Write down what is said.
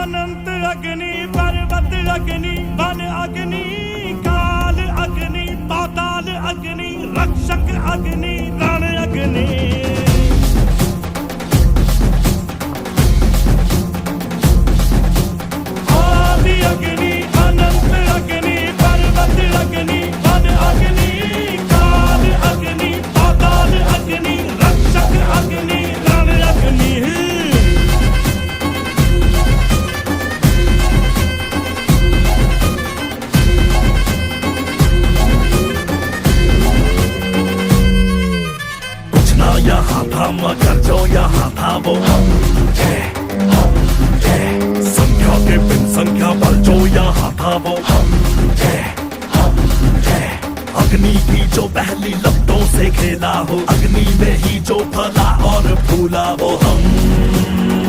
अनंत अग्नि पर्वत अग्नि वन अग्नि काल अग्नि पाताल अग्नि रक्षक अग्नि रण अग्नि आदि अग्नि अनंत अग्नि पर्वत अग्नि वन अग्नि काल अग्नि पाताल अग्नि रक्षक अग्नि रण अग्नि यहाँ था मगर जो यहाँ था वो हम थे संख्या के बिन संख्या पर जो यहाँ था वो हम थे अग्नि की जो पहली लपटों से खेला हो अग्नि में ही जो फला और फूला वो हम